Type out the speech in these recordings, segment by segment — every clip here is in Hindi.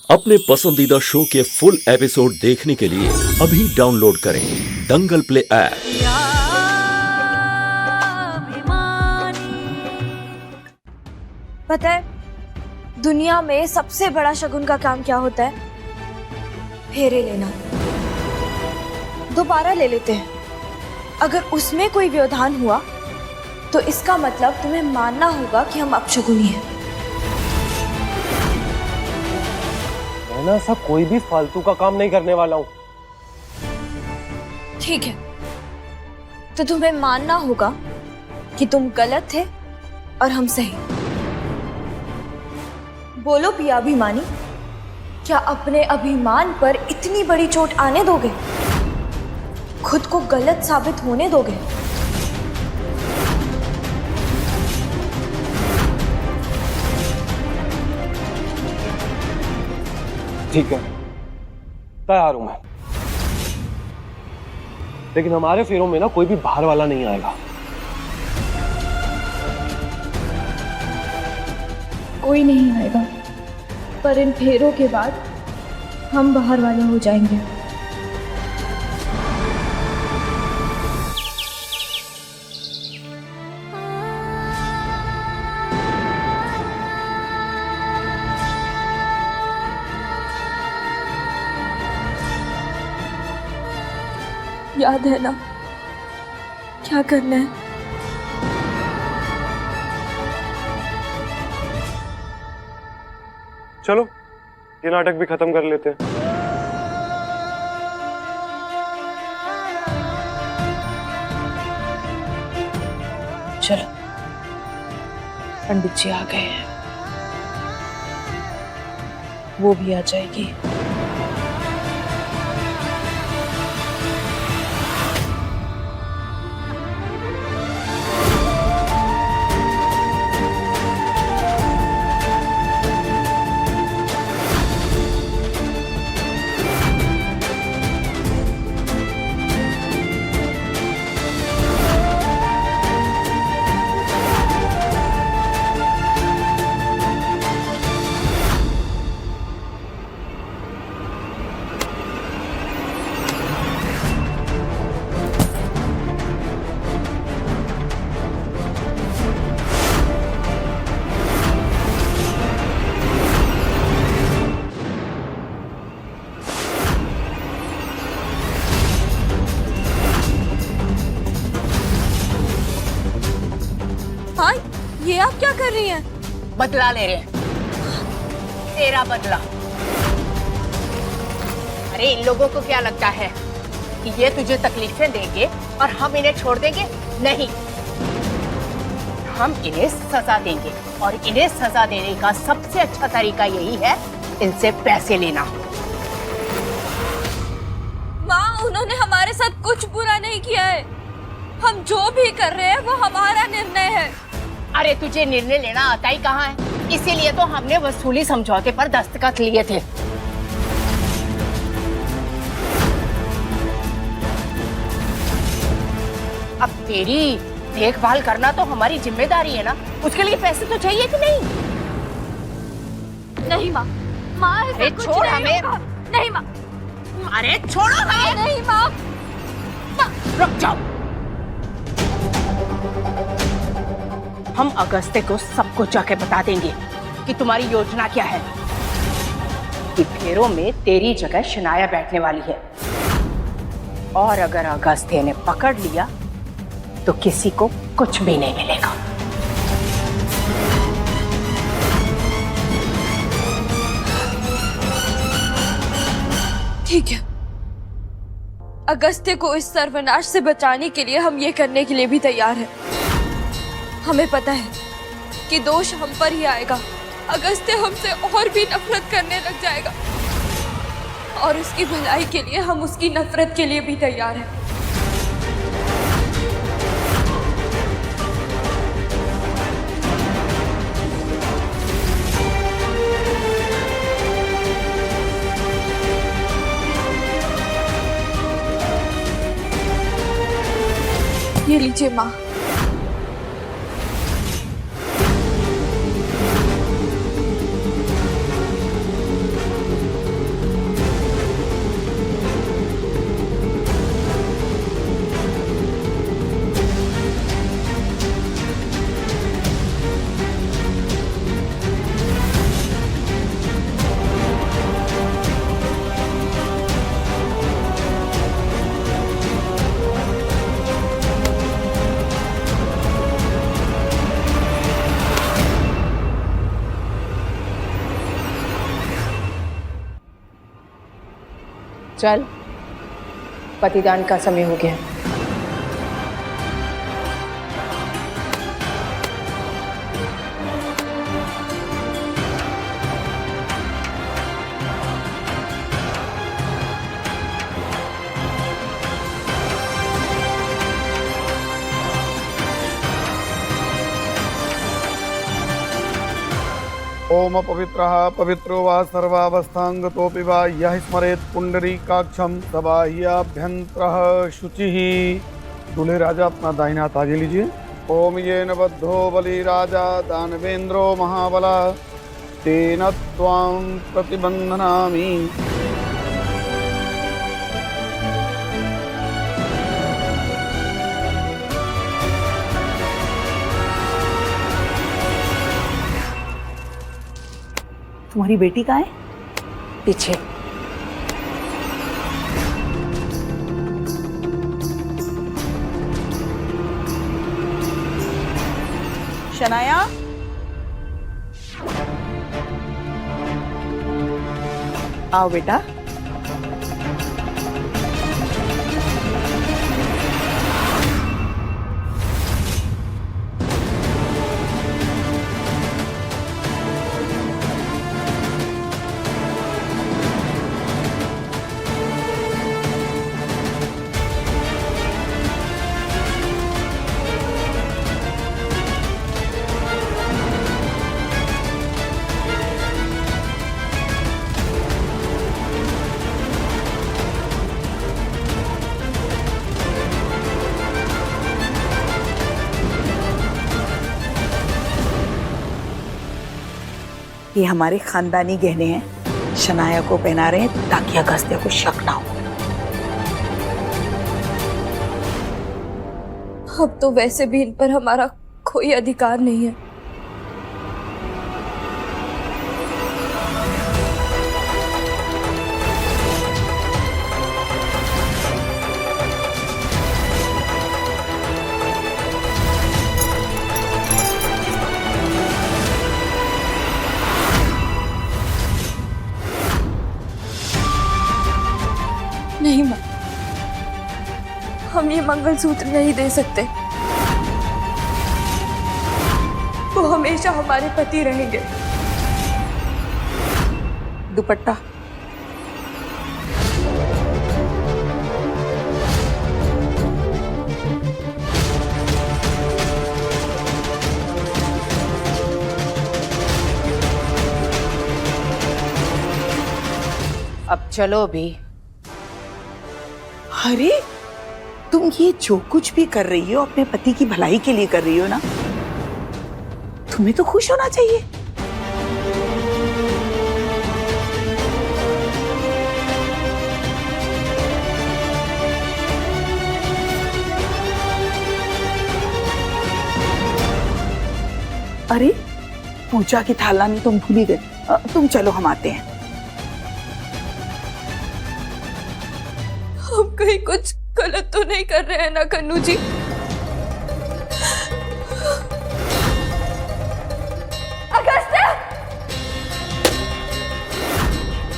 अपने पसंदीदा शो के फुल एपिसोड देखने के लिए अभी डाउनलोड करें दंगल प्ले ऐप। पता है दुनिया में सबसे बड़ा शगुन का काम क्या होता है? फेरे लेना। दोबारा ले लेते हैं। अगर उसमें कोई व्यवधान हुआ तो इसका मतलब तुम्हें मानना होगा कि हम अपशगुनी हैं। मैं ना सब कोई भी फालतू का काम नहीं करने वाला हूँ। ठीक है, तो तुम्हें मानना होगा कि तुम गलत थे और हम सही। बोलो पिया अभिमानी, क्या अपने अभिमान पर इतनी बड़ी चोट आने दोगे? खुद को गलत साबित होने दोगे? ठीक है, तैयार हूं मैं, लेकिन हमारे फेरों में ना कोई भी बाहर वाला नहीं आएगा। कोई नहीं आएगा, पर इन फेरों के बाद हम बाहर वाले हो जाएंगे। याद है ना क्या करना है? चलो ये नाटक भी खत्म कर लेते हैं। चलो, पंडित जी आ गए हैं, वो भी आ जाएगी। हाँ, ये आप क्या कर रही हैं? बदला ले रहे हैं, तेरा बदला। अरे इन लोगों को क्या लगता है कि ये तुझे तकलीफें देंगे और हम इन्हें छोड़ देंगे? नहीं, हम इन्हें सजा देंगे और इन्हें सजा देने का सबसे अच्छा तरीका यही है, इनसे पैसे लेना। माँ, उन्होंने हमारे साथ कुछ बुरा नहीं किया है। हम जो भी कर रहे हैं वो हमारा निर्णय है। अरे तुझे निर्णय लेना आता ही कहाँ है? इसीलिए तो हमने वसूली समझौते पर दस्तखत लिए थे। अब तेरी देखभाल करना तो हमारी जिम्मेदारी है ना, उसके लिए पैसे तो चाहिए कि नहीं? नहीं माँ, माँ अरे छोड़ हमें। नहीं माँ, अरे छोड़ो हमें। नहीं माँ। रुक जाओ, हम अगस्त्य को सब कुछ जाके बता देंगे कि तुम्हारी योजना क्या है, कि फेरों में तेरी जगह शनाया बैठने वाली है, और अगर अगस्त्य ने पकड़ लिया तो किसी को कुछ भी नहीं मिलेगा। ठीक है, अगस्त्य को इस सर्वनाश से बचाने के लिए हम ये करने के लिए भी तैयार हैं। हमें पता है कि दोष हम पर ही आएगा। अगस्त्य हमसे और भी नफरत करने लग जाएगा और उसकी भलाई के लिए हम उसकी नफरत के लिए भी तैयार हैं। ये लीजिए माँ। चल, पतिदान का समय हो गया। ओम पवित्रः पवित्रो वा सर्वावस्थांगतोऽपि वा यः स्मरेत् पुंडरीकाक्षं सबाह्याभ्यन्तरः शुचिः। दूल्हे राजा अपना दाहिना हाथ आगे लीजिए। ओम येन बद्धो बलि राजा दानवेंद्रो महाबला तेन त्वां प्रतिबंधनामि। तुम्हारी बेटी कहाँ है? पीछे। शनाया, आओ बेटा। ये हमारे खानदानी गहने हैं, शनाया को पहना रहे हैं ताकि अगस्त्य को शक ना हो। अब तो वैसे भी इन पर हमारा कोई अधिकार नहीं है। नहीं माँ, हम ये मंगलसूत्र नहीं दे सकते। वो हमेशा हमारे पति रहेंगे। दुपट्टा। अब चलो भी। अरे तुम ये जो कुछ भी कर रही हो अपने पति की भलाई के लिए कर रही हो ना, तुम्हें तो खुश होना चाहिए। अरे पूजा की थालानी तुम भूल ही गए। तुम चलो, हम आते हैं। हम कहीं कुछ गलत तो नहीं कर रहे हैं ना कन्नू जी? अगस्त्य!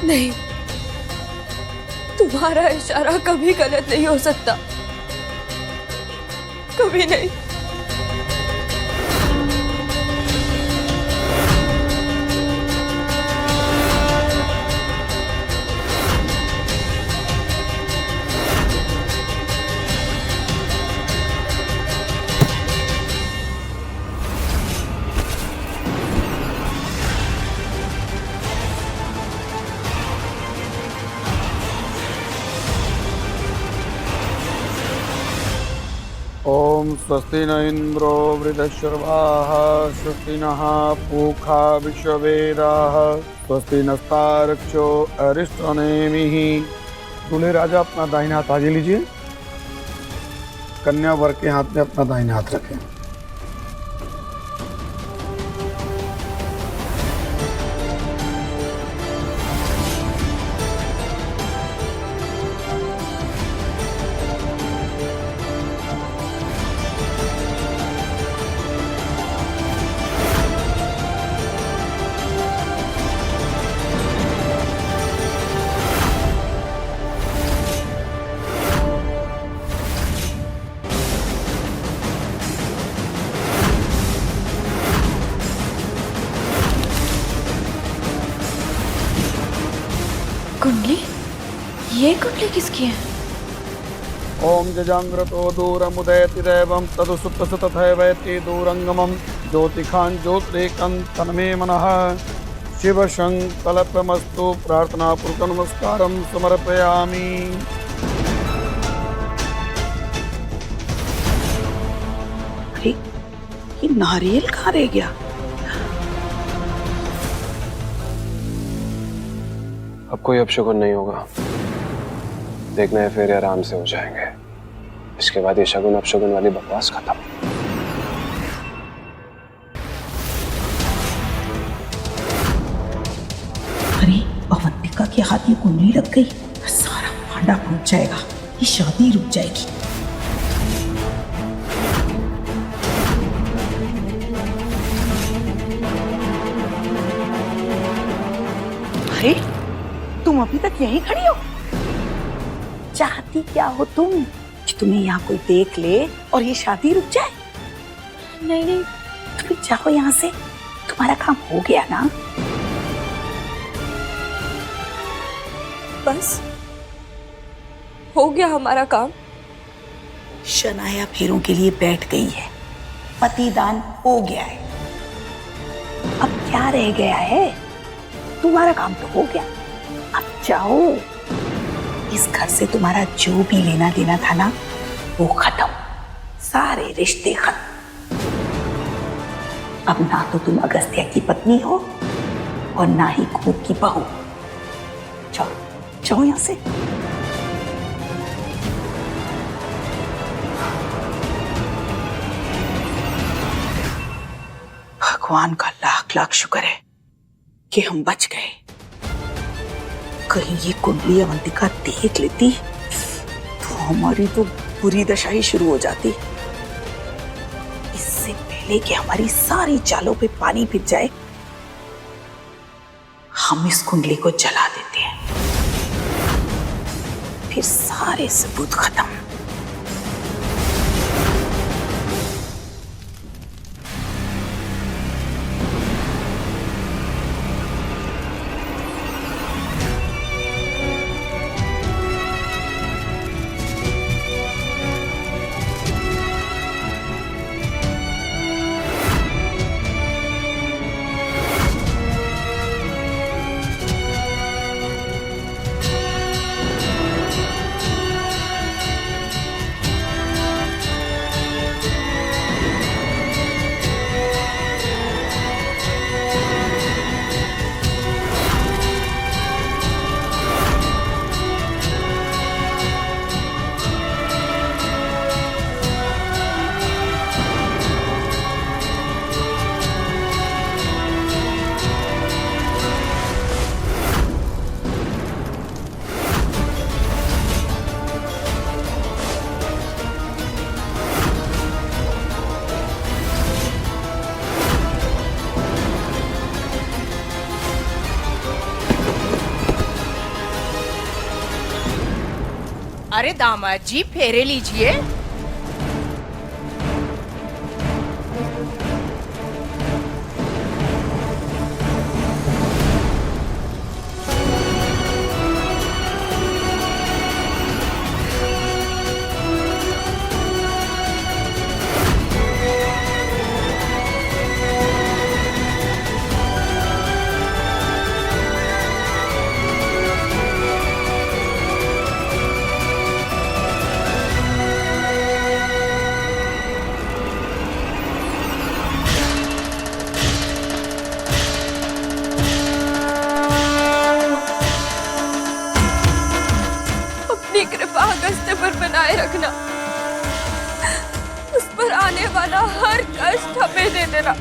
नहीं, तुम्हारा इशारा कभी गलत नहीं हो सकता, कभी नहीं। ओम स्वस्ति न इंद्रो वृद्धश्रवाः स्वस्ति नः पूषा विश्ववेदाः स्वस्ति नस्तार्क्ष्यो अरिष्टनेमिः। दूल्हे राजा अपना दाहिना हाथ आगे लीजिए। कन्या वर के हाथ में अपना दाहिना हाथ रखें। कुंडली? ये कुंडली किसकी है? ओम जजांग्रतो दूरमुदयति दैवं तदुसुप्तस तथैवैति दूरंगमं ज्योतिखां ज्योतिरेकं तन्मे मनः शिव संकल्पमस्तु प्रार्थना पूर्वक नमस्कारं समर्पयामि। अरे ये नारियल कहाँ रह गया? अब कोई अपशगुन नहीं होगा, देखना है फेरे आराम से हो जाएंगे। इसके बाद ये शगुन अपशगुन वाली बकवास खत्म। अरे अवंतिका के हाथ में कुंडली लग गई, सारा भांडा फूट जाएगा, ये शादी रुक जाएगी। अरे तुम अभी तक यहीं खड़ी हो? चाहती क्या हो तुम? कि तुम्हें यहाँ कोई देख ले और ये शादी रुक जाए? नहीं नहीं, तुम जाओ यहाँ से, तुम्हारा काम हो गया ना। बस हो गया हमारा काम। शनाया फेरों के लिए बैठ गई है, पतिदान हो गया है, अब क्या रह गया है? तुम्हारा काम तो हो गया, अब जाओ। इस घर से तुम्हारा जो भी लेना देना था ना, वो खत्म, सारे रिश्ते खत्म। अब ना तो तुम अगस्त्य की पत्नी हो और ना ही खूब की बहू। जाओ जाओ यहां से। भगवान का लाख लाख शुक्र है कि हम बच गए। कहीं ये कुंडली अवंतिका देख लेती तो हमारी तो बुरी दशा ही शुरू हो जाती। इससे पहले कि हमारी सारी चालों पे पानी फिर जाए, हम इस कुंडली को जला देते हैं, फिर सारे सबूत खत्म। अरे दामाद जी, फेरे लीजिए। अपनी कृपा अगस्त्य पर बनाए रखना, उस पर आने वाला हर कष्ट हमें दे देना।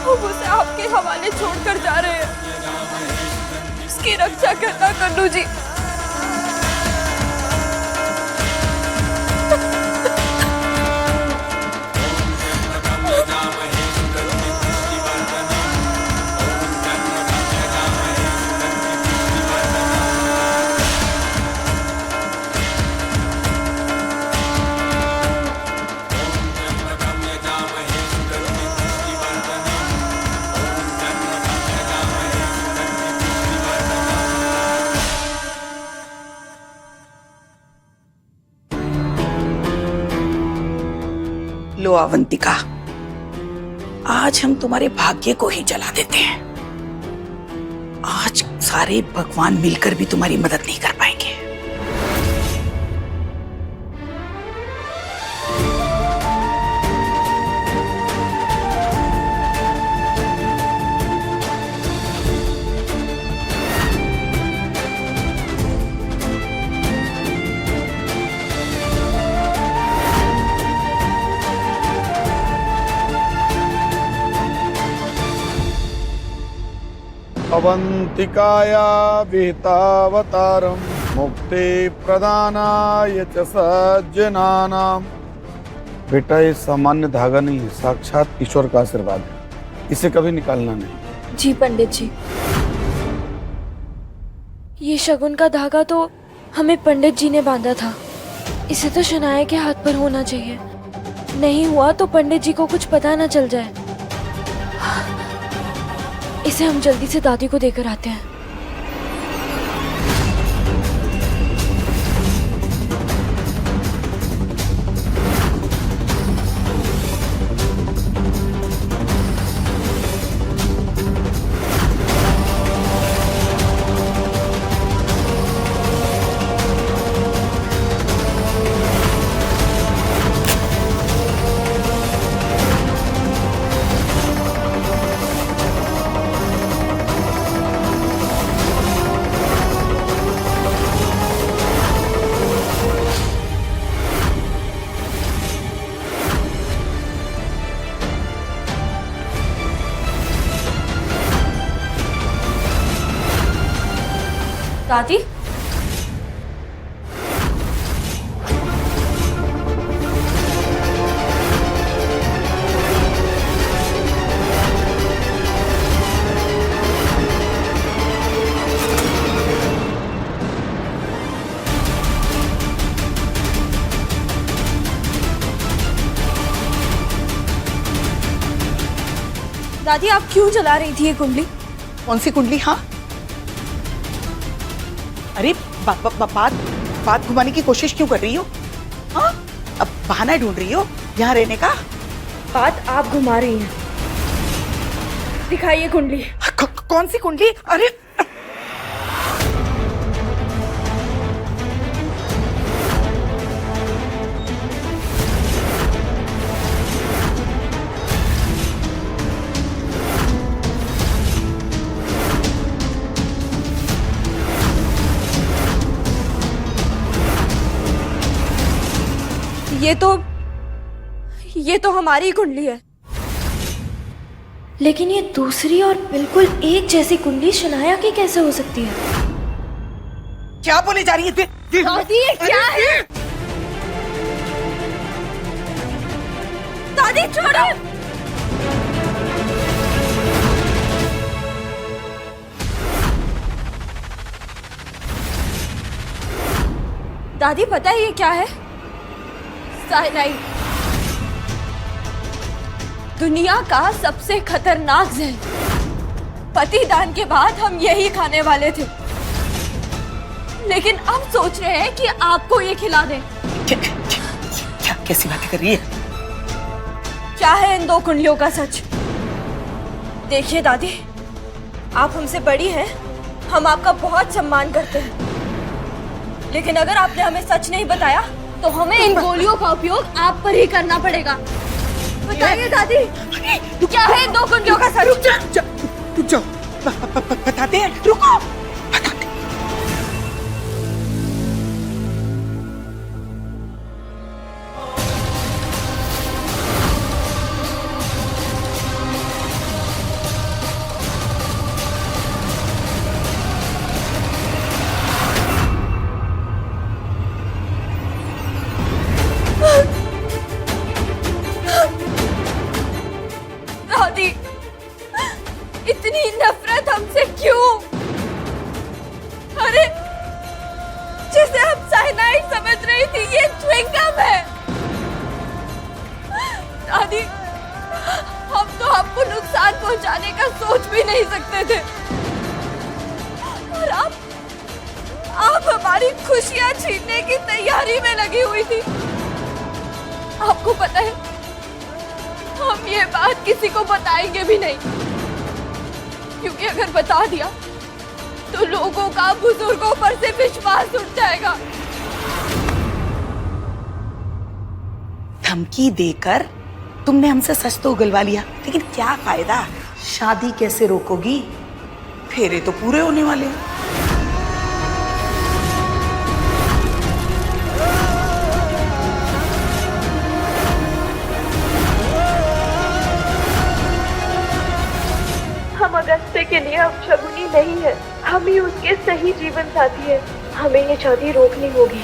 हम उसे आपके हवाले छोड़कर जा रहे हैं, उसकी रक्षा करना कन्नू जी। लो अवंतिका, आज हम तुम्हारे भाग्य को ही जला देते हैं। आज सारे भगवान मिलकर भी तुम्हारी मदद नहीं कर पाएंगे। अवंतिकाया विहितावतारं मुक्ति प्रदानाय च सज्जनानां। बेटा ये सामान्य धागा नहीं है, साक्षात ईश्वर का आशीर्वाद है, इसे कभी निकालना नहीं। जी पंडित जी, ये शगुन का धागा तो हमें पंडित जी ने बांधा था, इसे तो शनाया के हाथ पर होना चाहिए। नहीं हुआ तो पंडित जी को कुछ पता ना चल जाए। इसे हम जल्दी से दादी को देकर आते हैं। दादी, दादी आप क्यों जला रही थी ये कुंडली? कौन सी कुंडली? हाँ, अरे बात घुमाने की कोशिश क्यों कर रही हो? हाँ, अब बहाना ढूंढ रही हो यहाँ रहने का? बात आप घुमा रही हैं। दिखाइए कुंडली। कौन सी कुंडली? अरे ये तो हमारी कुंडली है, लेकिन ये दूसरी और बिल्कुल एक जैसी कुंडली शनाया की कैसे हो सकती है? क्या बोले जा रही है? दादी ये क्या है? दादी छोड़ो। दादी पता है ये क्या है? साइनाइड, दुनिया का सबसे खतरनाक जहर। पतिदान के बाद हम यही खाने वाले थे, लेकिन अब सोच रहे हैं कि आपको ये खिला दें। क्या कैसी बातें कर रही है? क्या है इन दो कुंडलियों का सच? देखिए दादी, आप हमसे बड़ी हैं, हम आपका बहुत सम्मान करते हैं, लेकिन अगर आपने हमें सच नहीं बताया तो हमें इन गोलियों का उपयोग आप पर ही करना पड़ेगा। बताइए दादी, क्या है इन दो कुंडलियों का सच? रुक जाओ, बताते हैं, रुको। दादी, इतनी नफरत हमसे क्यों? अरे, जिसे हम साइनाइड समझ रही थी ये च्युइंगम है। दादी, हम तो आपको नुकसान पहुंचाने का सोच भी नहीं सकते थे, और आप हमारी खुशियां छीनने की तैयारी में लगी हुई थी। आपको पता है हम ये बात किसी को बताएंगे भी नहीं, क्योंकि अगर बता दिया तो लोगों का बुजुर्गों पर से विश्वास उठ जाएगा। धमकी देकर तुमने हमसे सच तो उगलवा लिया, लेकिन क्या फायदा? शादी कैसे रोकोगी? फेरे तो पूरे होने वाले हैं। हम अगस्त्य के लिए अपशगुनी नहीं है, हम ही उसके सही जीवन साथी है। हमें ये शादी रोकनी होगी।